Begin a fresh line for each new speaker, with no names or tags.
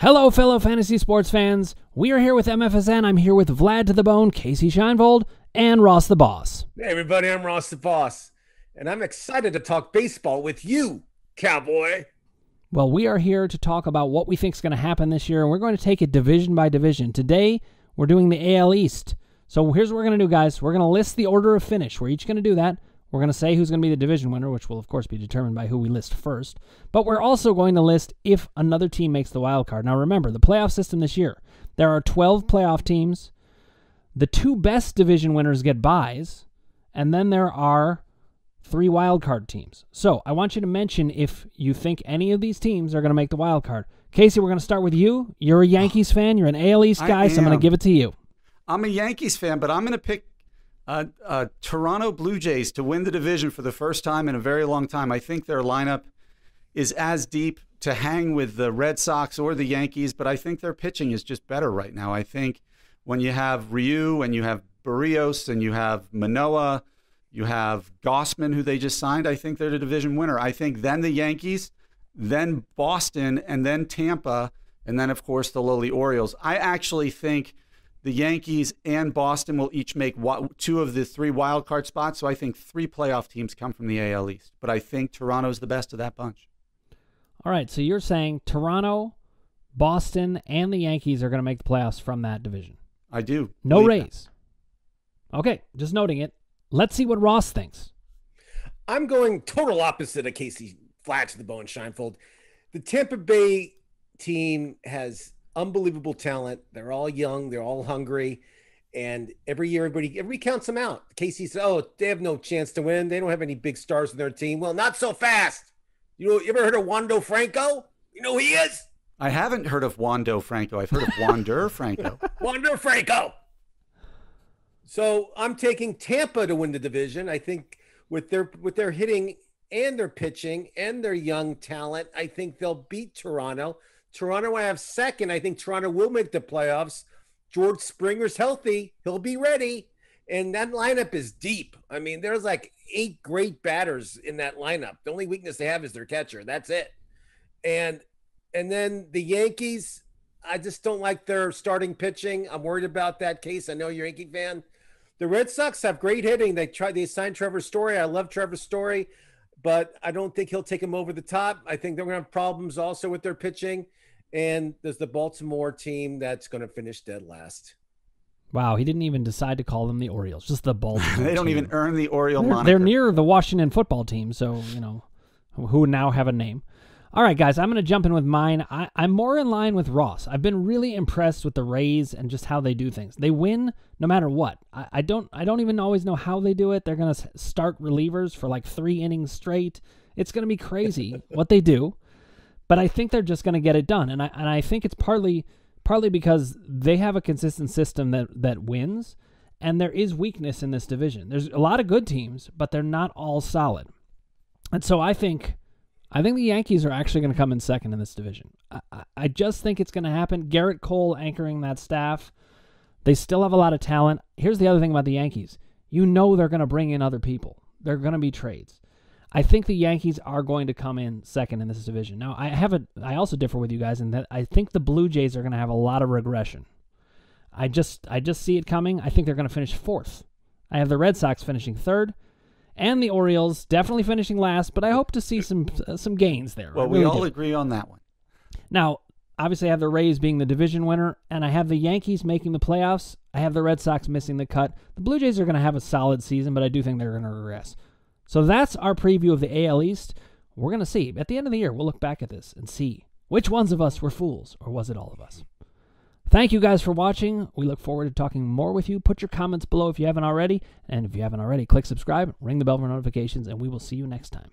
Hello, fellow fantasy sports fans. We are here with MFSN. I'm here with Vlad to the Bone, Casey Scheinvold, and Ross the Boss.
Hey, everybody, I'm Ross the Boss, and I'm excited to talk baseball with you, cowboy.
Well, we are here to talk about what we think is going to happen this year, and we're going to take it division by division. Today, we're doing the AL East. So here's what we're going to do, guys. We're going to list the order of finish. We're each going to do that. We're going to say who's going to be the division winner, which will, of course, be determined by who we list first. But we're also going to list if another team makes the wild card. Now, remember, the playoff system this year, there are 12 playoff teams. The two best division winners get byes, and then there are 3 wild card teams. So I want you to mention if you think any of these teams are going to make the wild card. Casey, we're going to start with you. You're a Yankees fan. You're an AL East guy, so I'm going to give it to you.
I'm a Yankees fan, but I'm going to pick Toronto Blue Jays to win the division for the first time in a very long time. I think their lineup is as deep to hang with the Red Sox or the Yankees, but I think their pitching is just better right now. I think when you have Ryu and you have Barrios and you have Manoah, you have Gossman, who they just signed, I think they're the division winner. I think then the Yankees, then Boston, and then Tampa, and then, of course, the lowly Orioles. I actually think the Yankees and Boston will each make 2 of the 3 wild card spots, so I think 3 playoff teams come from the AL East. But I think Toronto's the best of that bunch.
All right, so you're saying Toronto, Boston, and the Yankees are going to make the playoffs from that division.
I do.
No Rays. Okay, just noting it. Let's see what Ross thinks.
I'm going total opposite of Casey Flat to the Bone Scheinfold. The Tampa Bay team has unbelievable talent. They're all young. They're all hungry. And every year, everybody counts them out. Casey says, oh, they have no chance to win. They don't have any big stars in their team. Well, not so fast. You ever heard of Wando Franco? You know who he is?
I haven't heard of Wando Franco. I've heard of Wander Franco.
Wander Franco. So I'm taking Tampa to win the division. I think with their hitting and their pitching and their young talent, I think they'll beat Toronto. Toronto I have second. I think Toronto will make the playoffs. George Springer's healthy. He'll be ready. And that lineup is deep. I mean, there's like 8 great batters in that lineup. The only weakness they have is their catcher. That's it. And then the Yankees, I just don't like their starting pitching. I'm worried about that case. I know you're a Yankee fan. The Red Sox have great hitting. They signed Trevor Story. I love Trevor Story, but I don't think he'll take them over the top. I think they're going to have problems also with their pitching. And there's the Baltimore team that's going to finish dead last.
Wow, he didn't even decide to call them the Orioles, just the Baltimore
They don't
team.
even earn the Oriole moniker.
They're near the Washington football team, so, who now have a name. All right, guys, I'm going to jump in with mine. I'm more in line with Ross. I've been really impressed with the Rays and just how they do things. They win no matter what. I don't even always know how they do it. They're going to start relievers for like 3 innings straight. It's going to be crazy what they do. But I think they're just going to get it done. And I think it's partly because they have a consistent system that wins, and there is weakness in this division. There's a lot of good teams, but they're not all solid. And so I think the Yankees are actually going to come in second in this division. I just think it's going to happen. Garrett Cole anchoring that staff. They still have a lot of talent. Here's the other thing about the Yankees. They're going to bring in other people. They're going to be trades. I think the Yankees are going to come in second in this division. Now, I also differ with you guys in that I think the Blue Jays are going to have a lot of regression. I just see it coming. I think they're going to finish 4th. I have the Red Sox finishing 3rd, and the Orioles definitely finishing last, but I hope to see some gains there.
Well, we all agree on that one.
Now, obviously I have the Rays being the division winner, and I have the Yankees making the playoffs. I have the Red Sox missing the cut. The Blue Jays are going to have a solid season, but I do think they're going to regress. So that's our preview of the AL East. We're going to see. At the end of the year, we'll look back at this and see which ones of us were fools, or was it all of us? Thank you guys for watching. We look forward to talking more with you. Put your comments below if you haven't already. And if you haven't already, click subscribe, ring the bell for notifications, and we will see you next time.